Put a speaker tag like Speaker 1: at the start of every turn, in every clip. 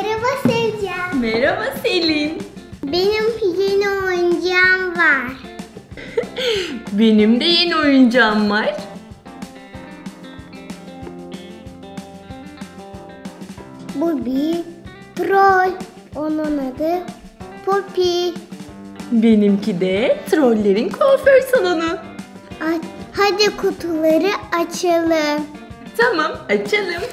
Speaker 1: Merhaba Sevcan.
Speaker 2: Merhaba Selin.
Speaker 1: Benim yeni oyuncağım var.
Speaker 2: Benim de yeni oyuncağım var.
Speaker 1: Bu bir troll. Onun adı Poppy.
Speaker 2: Benimki de trollerin kuaför salonu.
Speaker 1: Hadi kutuları açalım.
Speaker 2: Tamam, açalım.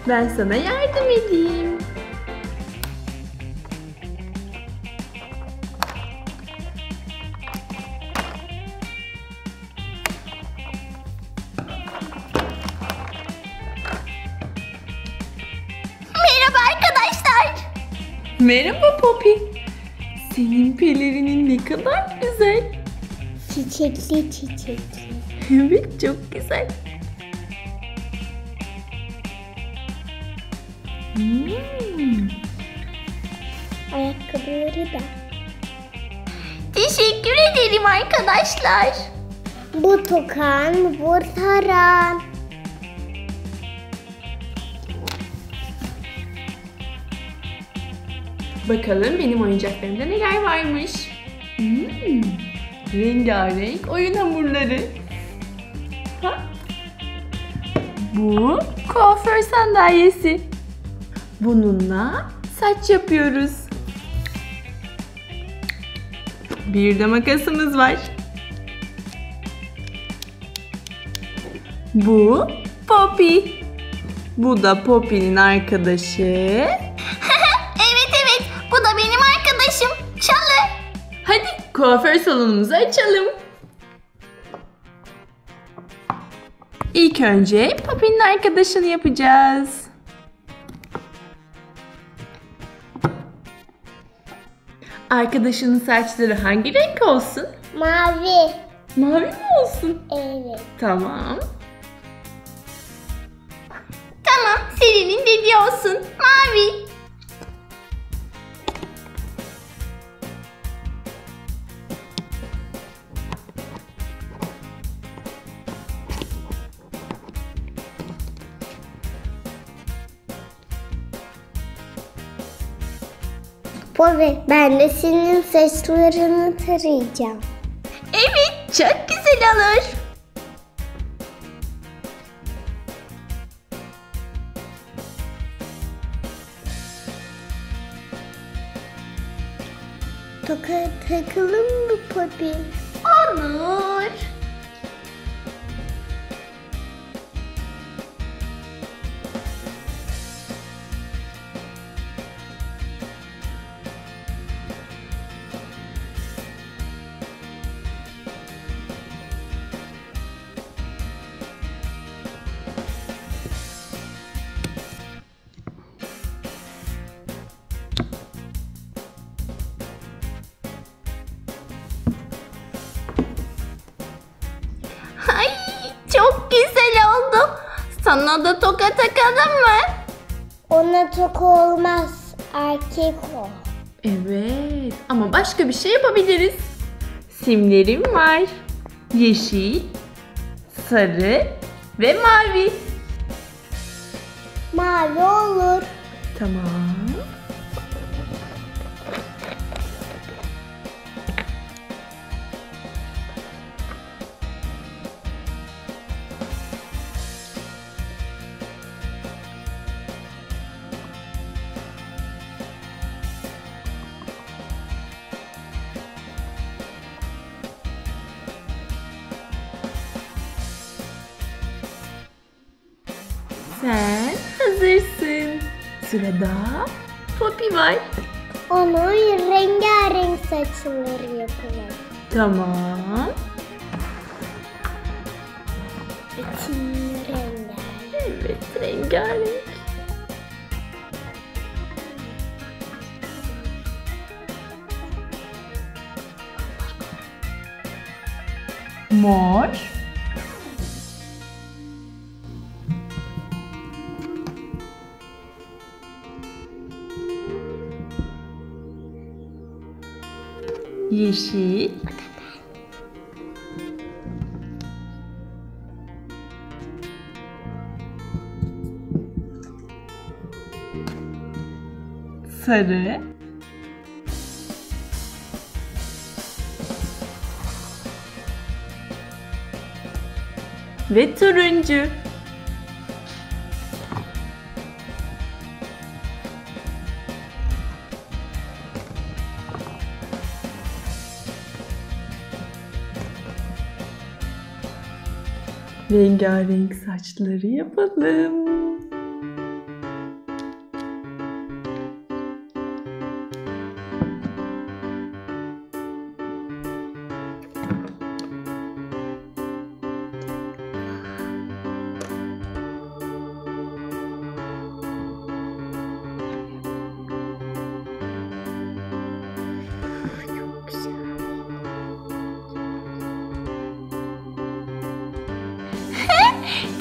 Speaker 2: Ben sana yardım edeyim.
Speaker 1: Merhaba arkadaşlar.
Speaker 2: Merhaba Poppy. Senin pelerinin ne kadar güzel.
Speaker 1: Çiçekli çiçekli.
Speaker 2: Evet, çok güzel.
Speaker 1: Ayakkabıları da.
Speaker 2: Teşekkür ederim arkadaşlar.
Speaker 1: Bu tokan, bu taran.
Speaker 2: Bakalım benim oyuncaklarımda neler varmış. Rengarenk oyun hamurları. Ha? Bu kuaför sandalyesi. Bununla saç yapıyoruz. Bir de makasımız var. Bu Poppy. Bu da Poppy'nin arkadaşı.
Speaker 1: Evet, bu da benim arkadaşım. Çalı.
Speaker 2: Hadi kuaför salonumuzu açalım. İlk önce Poppy'nin arkadaşını yapacağız. Arkadaşının saçları hangi renk olsun?
Speaker 1: Mavi.
Speaker 2: Mavi mi olsun?
Speaker 1: Evet.
Speaker 2: Tamam.
Speaker 1: Tamam, Selin'in dediği olsun. Mavi. Poppy, ben de senin saçlarını tarayacağım.
Speaker 2: Evet, çok güzel olur.
Speaker 1: Toka takalım mı Poppy?
Speaker 2: Olur.
Speaker 1: Ay, çok güzel oldu. Sana da toka takalım mı? Ona toka olmaz. Erkek o.
Speaker 2: Evet, ama başka bir şey yapabiliriz. Simlerim var. Yeşil, sarı ve mavi.
Speaker 1: Mavi olur.
Speaker 2: Tamam. Sen hazırsın. Sırada Poppy var.
Speaker 1: Onun rengarenk saçları yapalım.
Speaker 2: Tamam.
Speaker 1: İçin rengarenk.
Speaker 2: Evet, rengarenk. Mor. Yeşil. Sarı. Ve turuncu. Rengarenk saçları yapalım.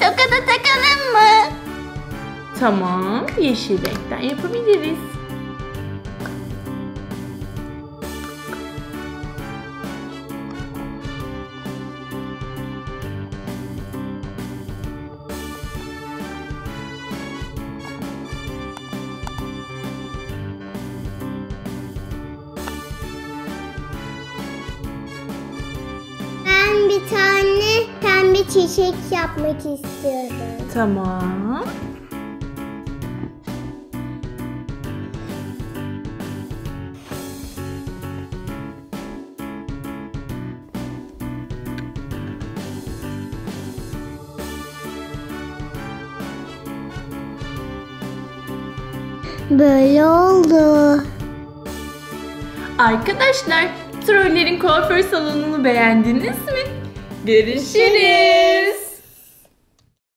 Speaker 1: Toka da takalım mı?
Speaker 2: Tamam, yeşil renkten yapabiliriz.
Speaker 1: Ben bir tane pembe çiçek yapmak istiyorum.
Speaker 2: Tamam.
Speaker 1: Böyle oldu.
Speaker 2: Arkadaşlar, trollerin kuaför salonunu beğendiniz mi? Görüşürüz.